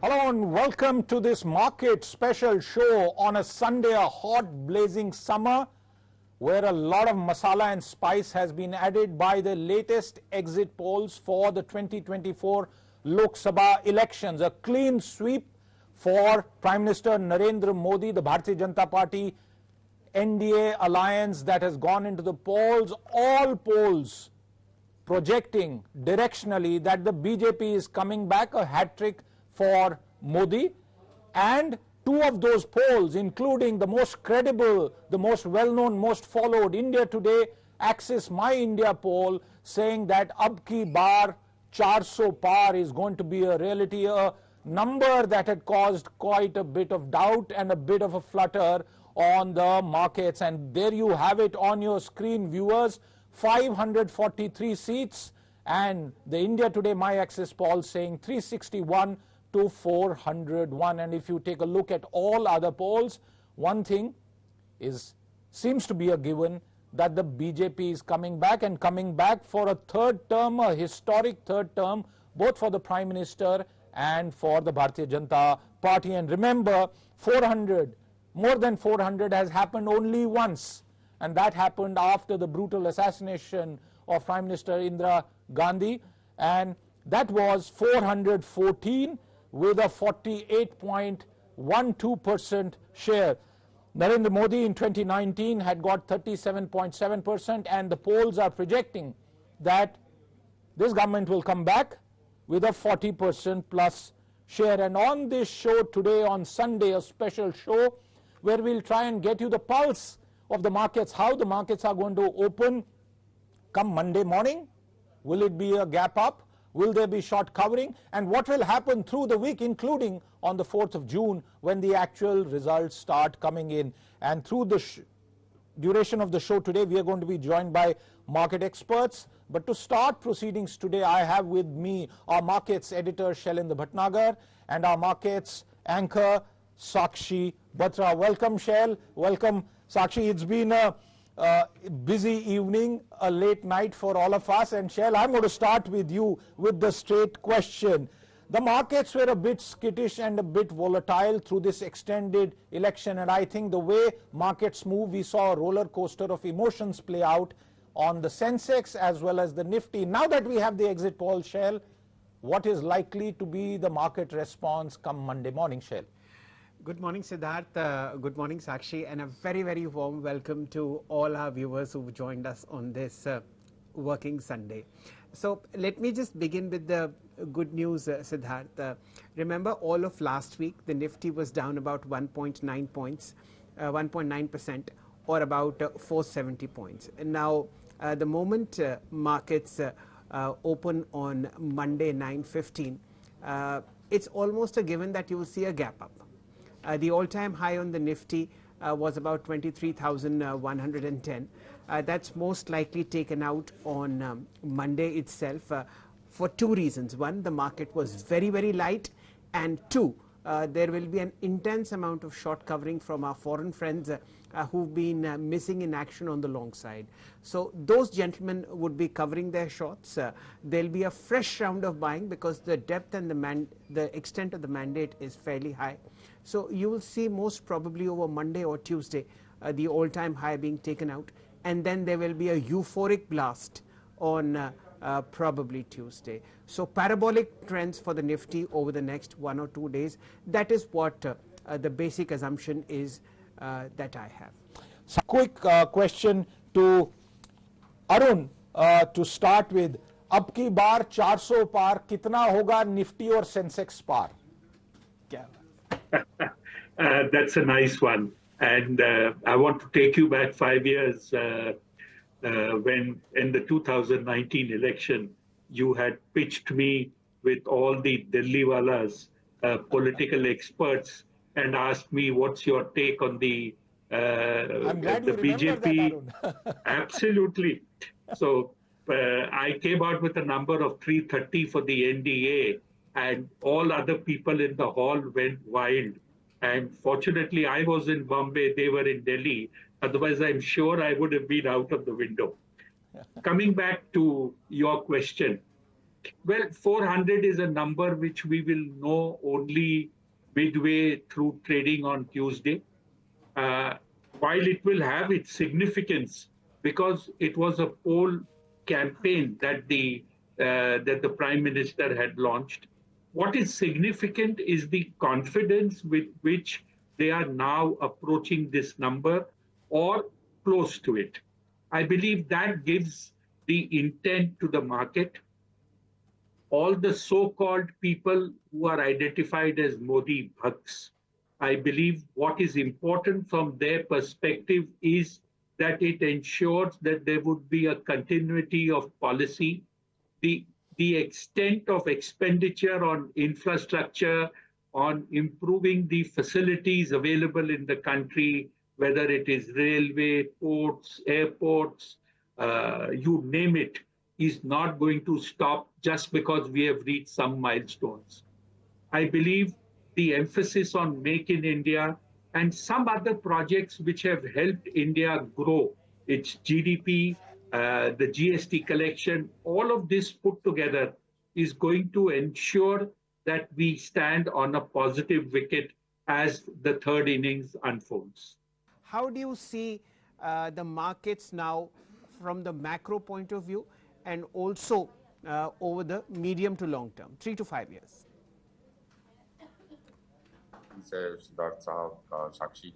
Hello and welcome to this market special show on a Sunday, a hot blazing summer where a lot of masala and spice has been added by the latest exit polls for the 2024 Lok Sabha elections. A clean sweep for Prime Minister Narendra Modi, the Bharatiya Janata Party NDA alliance that has gone into the polls. All polls projecting directionally that the BJP is coming back, a hat-trick for Modi, and two of those polls, including the most credible, the most well-known, most followed India Today, Axis My India poll, saying that ab ki baar 400 par is going to be a reality, a number that had caused quite a bit of doubt and a bit of a flutter on the markets. And there you have it on your screen, viewers. 543 seats, and the India Today My Axis poll saying 361 to 401. And if you take a look at all other polls, one thing seems to be a given, that the BJP is coming back, and coming back for a third term, a historic third term, both for the Prime Minister and for the Bharatiya Janata Party. And remember, 400, more than 400 has happened only once, and that happened after the brutal assassination of Prime Minister Indira Gandhi, and that was 414 with a 48.12% share. Narendra Modi in 2019 had got 37.7%, and the polls are projecting that this government will come back with a 40% plus share. And on this show today, on Sunday, a special show where we'll try and get you the pulse of the markets, how the markets are going to open come Monday morning. Will it be a gap up? Will there be short covering? And what will happen through the week, including on the 4th of June when the actual results start coming in? And through the duration of the show today, we are going to be joined by market experts. But to start proceedings today, I have with me our markets editor Shailendra Bhatnagar and our markets anchor Sakshi Batra. Welcome, Shail. Welcome, Sakshi. It's been a busy evening, a late night for all of us. And Shail, I'm going to start with you with the straight question. The markets were a bit skittish and a bit volatile through this extended election, and I think the way markets move, we saw a roller coaster of emotions play out on the Sensex as well as the Nifty. Now that we have the exit poll, Shail, what is likely to be the market response come Monday morning, Shail? Good morning, Siddharth. Good morning, Sakshi, and a very, very warm welcome to all our viewers who've joined us on this working Sunday. So let me just begin with the good news, Siddharth. Remember, all of last week, the Nifty was down about 1.9 points, 1.9%, or about 470 points. And now, the moment markets open on Monday, 9:15, it's almost a given that you will see a gap up. The all-time high on the Nifty was about 23,110. That's most likely taken out on Monday itself for two reasons. One, the market was very, very light, and two, there will be an intense amount of short covering from our foreign friends who've been missing in action on the long side. So those gentlemen would be covering their shorts. There'll be a fresh round of buying because the depth and the extent of the mandate is fairly high. So you will see most probably over Monday or Tuesday the all-time high being taken out, and then there will be a euphoric blast on probably Tuesday. So parabolic trends for the Nifty over the next 1 or 2 days. That is what the basic assumption is that I have. So quick question to Arun to start with. Ab ki baar 400 par kitna hoga Nifty or Sensex par? That's a nice one. And I want to take you back 5 years when in the 2019 election, you had pitched me with all the Delhiwalas, political experts, and asked me, what's your take on the BJP? That, Absolutely. So I came out with a number of 330 for the NDA, and all other people in the hall went wild. And fortunately, I was in Bombay, they were in Delhi. Otherwise, I'm sure I would have been out of the window. Coming back to your question, Well, 400 is a number which we will know only midway through trading on Tuesday. Uh, while it will have its significance because it was a poll campaign that the Prime Minister had launched. What is significant is the confidence with which they are now approaching this number or close to it. I believe that gives the intent to the market. All the so-called people who are identified as Modi Bhakts, I believe what is important from their perspective is that it ensures that there would be a continuity of policy. The extent of expenditure on infrastructure, on improving the facilities available in the country, whether it is railway, ports, airports, you name it, is not going to stop just because we have reached some milestones. I believe the emphasis on Make in India and some other projects which have helped India grow its GDP, the GST collection, all of this put together is going to ensure that we stand on a positive wicket as the third innings unfolds. How do you see the markets now from the macro point of view and also over the medium to long term, 3 to 5 years? Siddharth Sahab, Sakshi.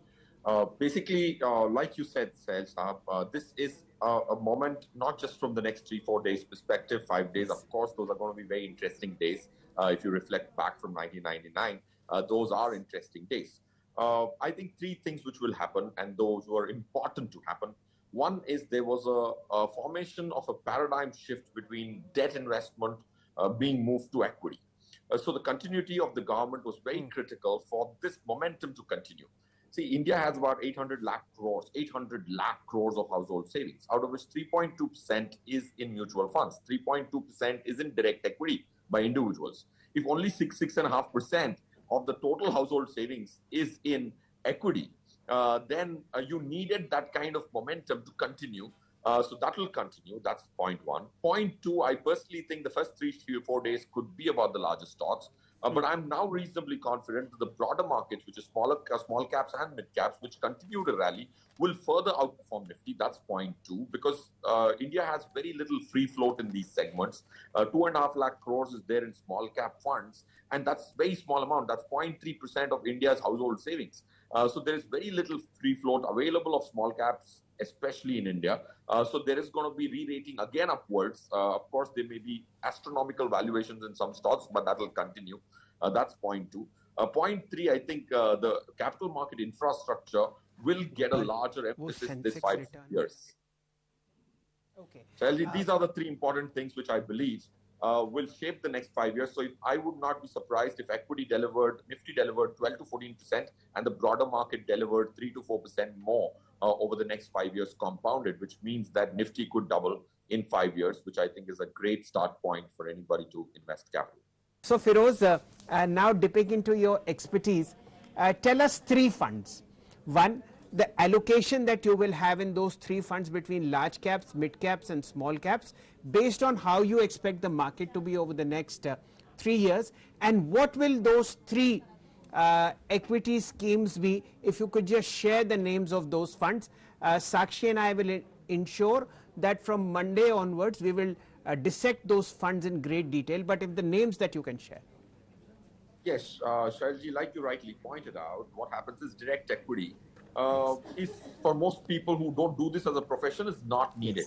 Basically, like you said, Sahab, this is a moment not just from the next 3-4 days perspective, 5 days. Of course, those are going to be very interesting days. If you reflect back from 1999, those are interesting days. I think three things which will happen, and those were important to happen. One is there was a formation of a paradigm shift between debt investment being moved to equity. So the continuity of the government was very critical for this momentum to continue. See, India has about 800 lakh crores of household savings, out of which 3.2% is in mutual funds. 3.2% is in direct equity by individuals. If only 6.5% of the total household savings is in equity, then you needed that kind of momentum to continue. So that will continue. That's point one. Point two, I personally think the first 3 or 4 days could be about the largest stocks. But I'm now reasonably confident that the broader markets, which is small caps and mid caps, which continue to rally, will further outperform Nifty. That's point two, because India has very little free float in these segments. 2.5 lakh crores is there in small cap funds, and that's very small amount. That's 0.3% of India's household savings. So there is very little free float available of small caps, especially in India. So there is going to be re-rating again upwards. Of course, there may be astronomical valuations in some stocks, but that will continue. That's point two. Point three, I think the capital market infrastructure will get a larger emphasis this 5 years. Okay. So these are the three important things which I believe will shape the next 5 years. So I would not be surprised if Nifty delivered 12 to 14%, and the broader market delivered 3 to 4% more over the next 5 years compounded, which means that Nifty could double in 5 years, which I think is a great start point for anybody to invest capital. So Feroz, now dipping into your expertise, tell us 3 funds. One, the allocation that you will have in those 3 funds between large caps, mid caps and small caps, based on how you expect the market to be over the next 3 years, and what will those 3 equity schemes be? If you could just share the names of those funds. Sakshi and I will ensure that from Monday onwards we will dissect those funds in great detail, but if the names that you can share. Yes, Shailji, like you rightly pointed out, what happens is direct equity is, for most people who don't do this as a profession, is not needed.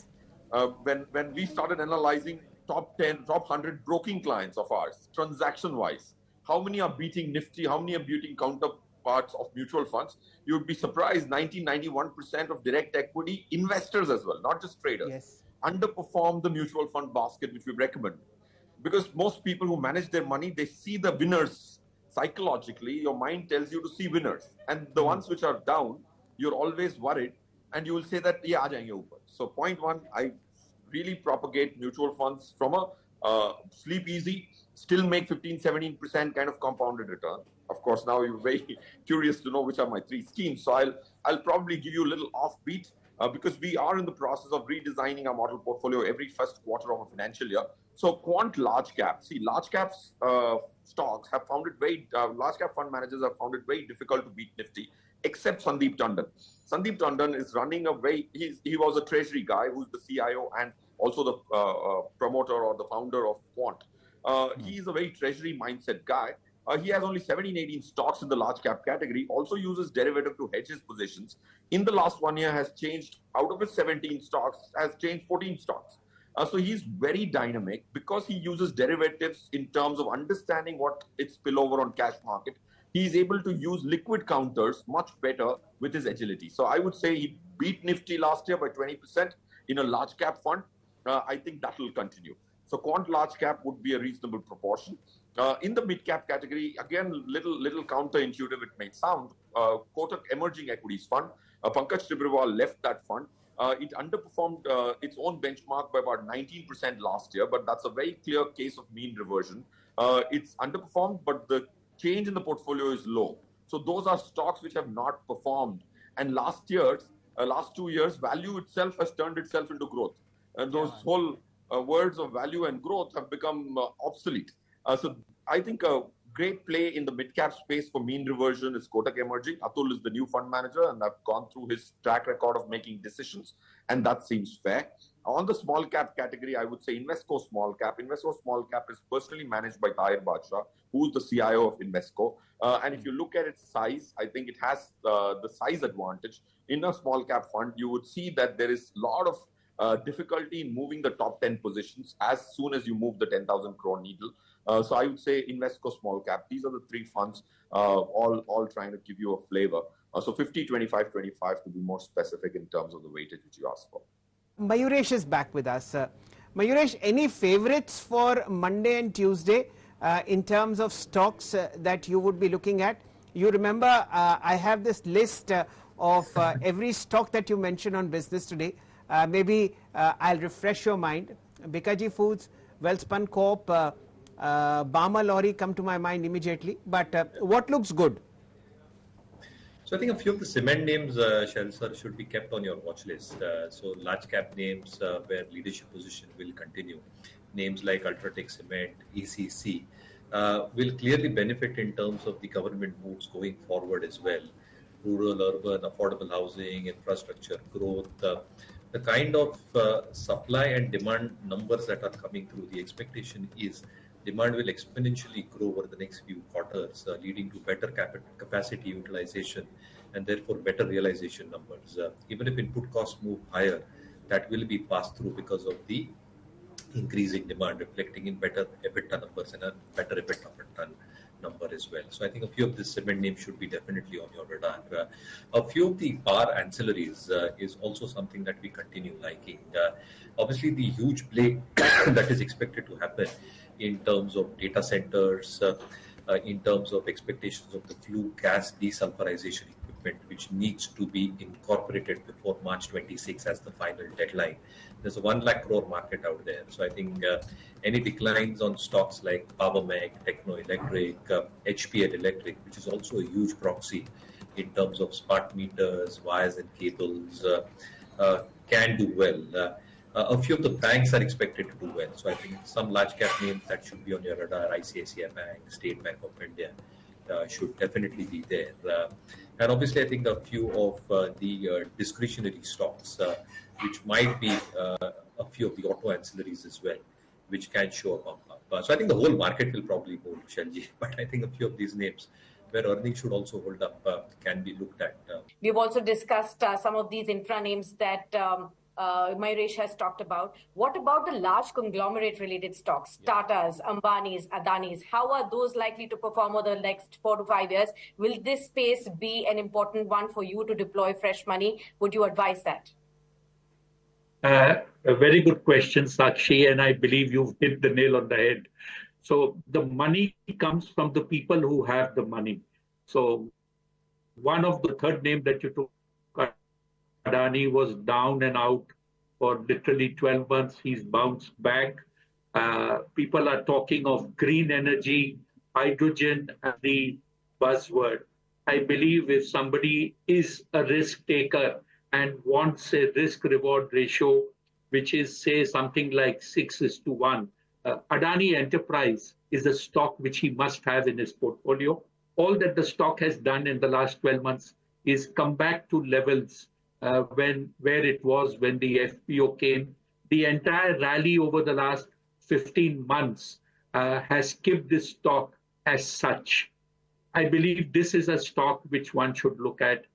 When we started analyzing top 10, top 100 broking clients of ours, transaction-wise, how many are beating Nifty, how many are beating counterparts of mutual funds, you would be surprised 91% of direct equity investors as well, not just traders, underperform the mutual fund basket which we recommend. Because most people who manage their money, they see the winners. Psychologically, your mind tells you to see winners. And the ones which are down, you're always worried. And you will say that, yeah, aa jayenge upar. So point one, I really propagate mutual funds from a sleep easy, still make 15-17% kind of compounded return. Of course, now you're very curious to know which are my 3 schemes. So I'll probably give you a little offbeat because we are in the process of redesigning our model portfolio every first quarter of a financial year. So quant large cap. See, large caps stocks have found it very, large cap fund managers have found it very difficult to beat Nifty, except Sandeep Tandon. Sandeep Tandon is running a very, he was a treasury guy who's the CIO and also the promoter or the founder of Quant. He's a very treasury mindset guy. He has only 17, 18 stocks in the large cap category, also uses derivative to hedge his positions. In the last 1 year has changed, out of his 17 stocks, has changed 14 stocks. So he's very dynamic because he uses derivatives in terms of understanding what its spillover on cash market. He's able to use liquid counters much better with his agility. So I would say he beat Nifty last year by 20% in a large cap fund. I think that will continue. So quant large cap would be a reasonable proportion. In the mid cap category, again, little counterintuitive it may sound, Kotak Emerging Equities Fund, Pankaj Tibrewal left that fund. It underperformed its own benchmark by about 19% last year, but that's a very clear case of mean reversion. It's underperformed, but the change in the portfolio is low. So those are stocks which have not performed. And last 2 years, value itself has turned itself into growth. And those whole words of value and growth have become obsolete. So I think a great play in the mid-cap space for mean reversion is Kotak Emerging. Atul is the new fund manager, and I've gone through his track record of making decisions, and that seems fair. On the small cap category, I would say Invesco Small Cap. Invesco Small Cap is personally managed by Tahir Badshah, who's the CIO of Invesco. And if you look at its size, I think it has the size advantage. In a small cap fund, you would see that there is a lot of difficulty in moving the top 10 positions as soon as you move the 10,000 crore needle. So I would say Invesco Small Cap. These are the three funds, all trying to give you a flavor. So 50, 25, 25 to be more specific in terms of the weightage which you asked for. Mayuresh is back with us. Mayuresh, any favorites for Monday and Tuesday in terms of stocks that you would be looking at? You remember I have this list of every stock that you mentioned on Business Today. Maybe I'll refresh your mind. Bikaji Foods, Welspun Corp, Bama Lorry come to my mind immediately. But what looks good? So I think a few of the cement names, Shell sir, should be kept on your watch list. So large cap names where leadership position will continue. Names like Ultratech Cement, ECC will clearly benefit in terms of the government moves going forward as well. Rural, urban, affordable housing, infrastructure growth, the kind of supply and demand numbers that are coming through, the expectation is demand will exponentially grow over the next few quarters, leading to better capacity utilization and therefore better realization numbers. Even if input costs move higher, that will be passed through because of the increasing demand, reflecting in better EBITDA numbers and a better EBITDA per ton number as well. So I think a few of the cement names should be definitely on your radar. A few of the power ancillaries is also something that we continue liking. Obviously, the huge play that is expected to happen in terms of data centers, in terms of expectations of the flue gas desulfurization equipment, which needs to be incorporated before March 26 as the final deadline. There's a 1 lakh crore market out there. So I think any declines on stocks like Powermech, Techno Electric, HPL Electric, which is also a huge proxy in terms of smart meters, wires and cables, can do well. A few of the banks are expected to do well. So I think some large cap names that should be on your radar, ICICI Bank, State Bank of India, should definitely be there. And obviously, I think a few of the discretionary stocks, which might be a few of the auto ancillaries as well, which can show a bump up. So I think the whole market will probably move, Shelji, but I think a few of these names where earnings should also hold up can be looked at. We've also discussed some of these infra names that Mayuresh has talked about. What about the large conglomerate-related stocks, Tatas, Ambanis, Adanis? How are those likely to perform over the next 4 to 5 years? Will this space be an important one for you to deploy fresh money? Would you advise that? A very good question, Sakshi, and I believe you've hit the nail on the head. So the money comes from the people who have the money. So one of the third name that you took, Adani, was down and out for literally 12 months. He's bounced back. People are talking of green energy, hydrogen as the buzzword. I believe if somebody is a risk taker and wants a risk-reward ratio, which is, say, something like 6:1, Adani Enterprise is a stock which he must have in his portfolio. All that the stock has done in the last 12 months is come back to levels where it was when the FPO came. The entire rally over the last 15 months has skipped this stock as such. I believe this is a stock which one should look at.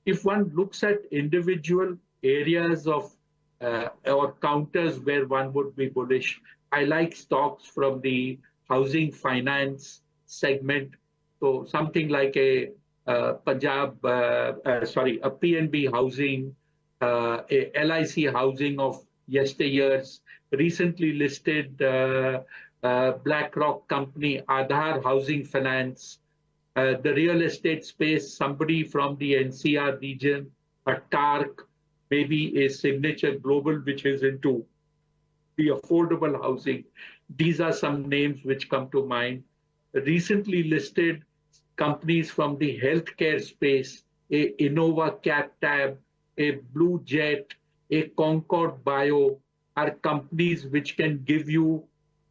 If one looks at individual areas of or counters where one would be bullish, I like stocks from the housing finance segment. So something like a PNB housing, a LIC housing of yesteryears, recently listed BlackRock company, Aadhar Housing Finance, the real estate space, somebody from the NCR region, a TARC, maybe a Signature Global, which is into the affordable housing. These are some names which come to mind. Recently listed companies from the healthcare space, a Innova CapTab, a Blue Jet, a Concord Bio, are companies which can give you,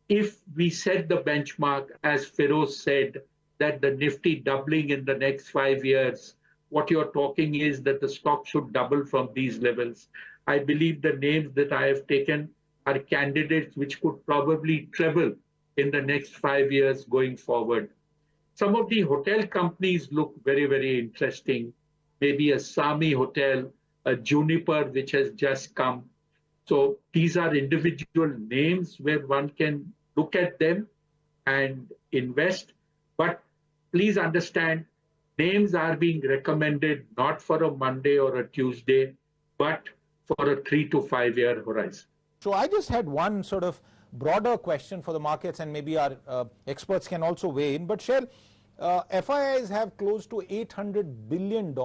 if we set the benchmark, as Feroz said, that the Nifty doubling in the next 5 years, what you're talking is that the stock should double from these levels. I believe the names that I have taken are candidates which could probably treble in the next 5 years going forward. Some of the hotel companies look very, very interesting. Maybe a Sami Hotel, a Juniper, which has just come. So these are individual names where one can look at them and invest. But please understand, names are being recommended not for a Monday or a Tuesday, but for a 3 to 5 year horizon. So I just had one sort of broader question for the markets, and maybe our experts can also weigh in. But Shell, FIIs have close to $800 billion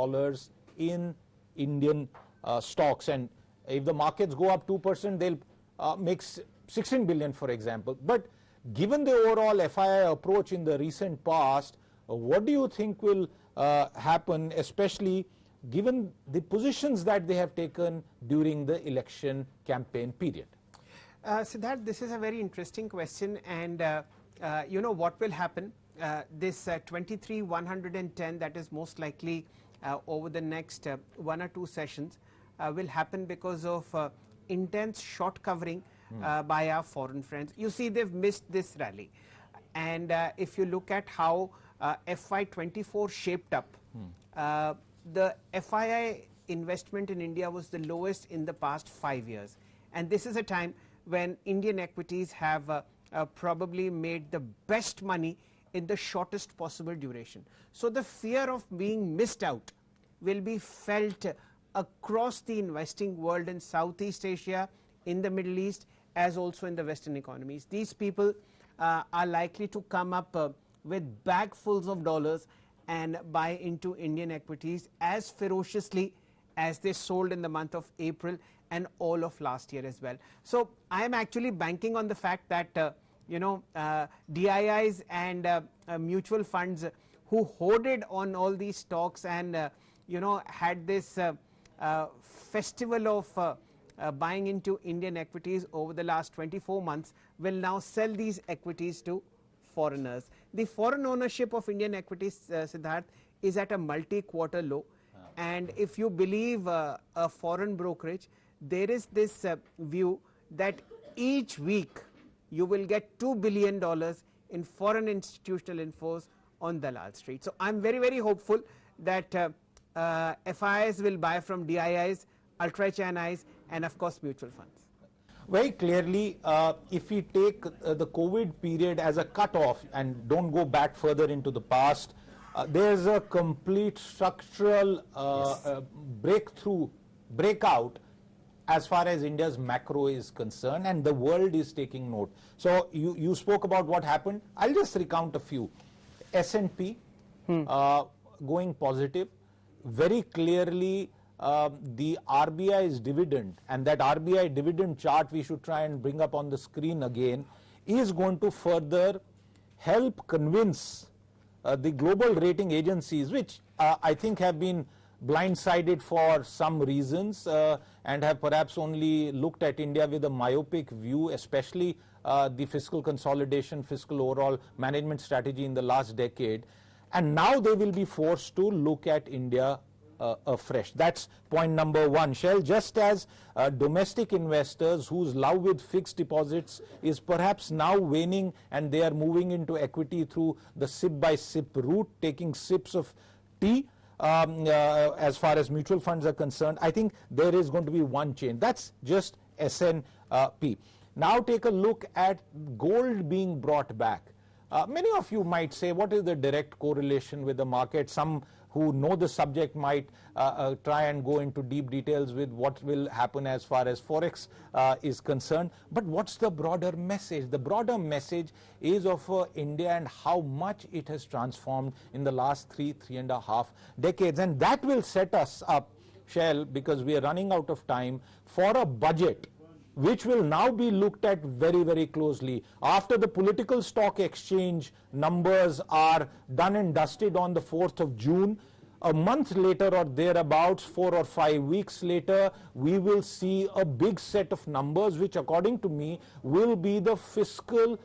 in Indian stocks, and if the markets go up 2%, they'll make 16 billion, for example. But given the overall FII approach in the recent past, what do you think will happen, especially given the positions that they have taken during the election campaign period? Siddharth, this is a very interesting question, and you know what will happen. This 23,110 that is most likely over the next 1 or 2 sessions will happen because of intense short covering by our foreign friends. You see, they've missed this rally, and if you look at how FY24 shaped up, the FII investment in India was the lowest in the past 5 years, and this is a time when Indian equities have probably made the best money in the shortest possible duration. So the fear of being missed out will be felt across the investing world in Southeast Asia, in the Middle East, as also in the Western economies. These people are likely to come up with bagfuls of dollars and buy into Indian equities as ferociously as they sold in the month of April and all of last year as well. So I am actually banking on the fact that DIIs and mutual funds who hoarded on all these stocks and had this festival of buying into Indian equities over the last 24 months will now sell these equities to foreigners. The foreign ownership of Indian equities, Siddharth, is at a multi-quarter low, and if you believe a foreign brokerage, there is this view that each week you will get $2 billion in foreign institutional inflows on Dalal Street. So I'm very, very hopeful that FIIs will buy from DIIs, ultra HNIs, and of course mutual funds. Very clearly, if we take the COVID period as a cutoff and don't go back further into the past, there's a complete structural breakout as far as India's macro is concerned, and the world is taking note. So you spoke about what happened. I'll just recount a few. S&P going positive. Very clearly, the RBI's dividend, and that RBI dividend chart we should try and bring up on the screen again, is going to further help convince the global rating agencies, which I think have been blindsided for some reasons and have perhaps only looked at India with a myopic view, especially the fiscal consolidation, fiscal overall management strategy in the last decade. And now they will be forced to look at India afresh. That's point number one. Shell, just as domestic investors whose love with fixed deposits is perhaps now waning and they are moving into equity through the sip by sip route, taking sips of tea, as far as mutual funds are concerned, I think there is going to be one change. That's just SNP. Now take a look at gold being brought back. Many of you might say, what is the direct correlation with the market? Some who know the subject might try and go into deep details with what will happen as far as Forex is concerned. But what's the broader message? The broader message is of India and how much it has transformed in the last three and a half decades. And that will set us up, Shell, because we are running out of time, for a budget which will now be looked at very, very closely. After the political stock exchange numbers are done and dusted on the 4th of June, a month later or thereabouts, 4 or 5 weeks later, we will see a big set of numbers which, according to me, will be the fiscal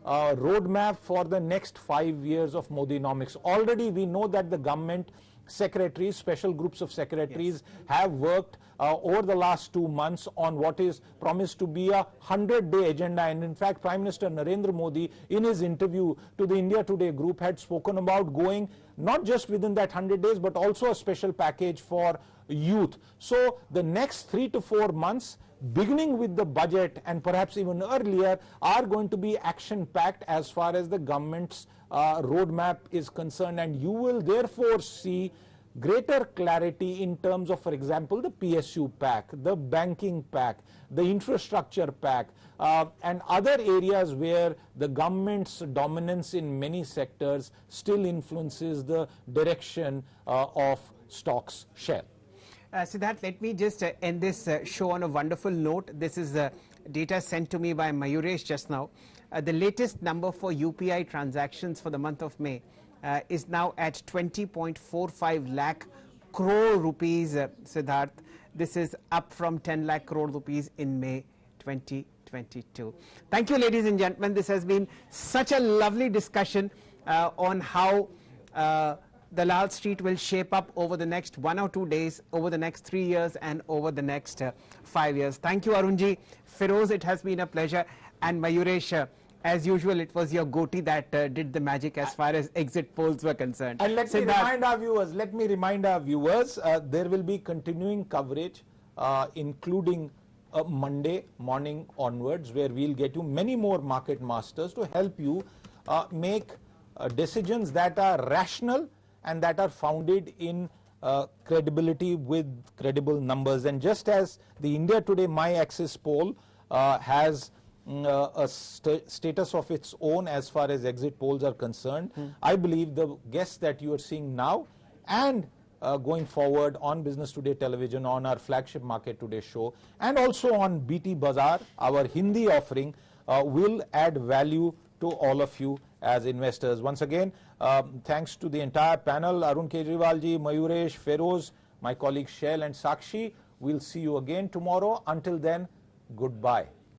roadmap for the next 5 years of Modinomics. Already we know that the government secretaries, special groups of secretaries, have worked over the last 2 months on what is promised to be a 100-day agenda. And in fact, Prime Minister Narendra Modi, in his interview to the India Today group, had spoken about going not just within that 100 days, but also a special package for youth. So the next 3 to 4 months, beginning with the budget and perhaps even earlier, are going to be action-packed as far as the government's roadmap is concerned. And you will therefore see greater clarity in terms of, for example, the PSU pack, the banking pack, the infrastructure pack, and other areas where the government's dominance in many sectors still influences the direction of stocks. Share. Siddharth, let me just end this show on a wonderful note. This is data sent to me by Mayuresh just now. The latest number for UPI transactions for the month of May is now at 20.45 lakh crore rupees, Siddharth. This is up from 10 lakh crore rupees in May 2022. Thank you, ladies and gentlemen. This has been such a lovely discussion on how the Lal Street will shape up over the next 1 or 2 days, over the next 3 years, and over the next 5 years. Thank you, Arunji. Feroz, it has been a pleasure. And Mayuresh, as usual, it was your goatee that did the magic as far as exit polls were concerned. And let me remind our viewers, there will be continuing coverage, including Monday morning onwards, where we'll get you many more market masters to help you make decisions that are rational and that are founded in credibility with credible numbers. And just as the India Today My Axis poll has a status of its own as far as exit polls are concerned, I believe the guests that you are seeing now and going forward on Business Today television, on our flagship Market Today show, and also on BT Bazaar, our Hindi offering, will add value to all of you as investors. Once again, thanks to the entire panel, Arun Kejriwalji, Mayuresh, Feroz, my colleagues Shell and Sakshi. We'll see you again tomorrow. Until then, goodbye.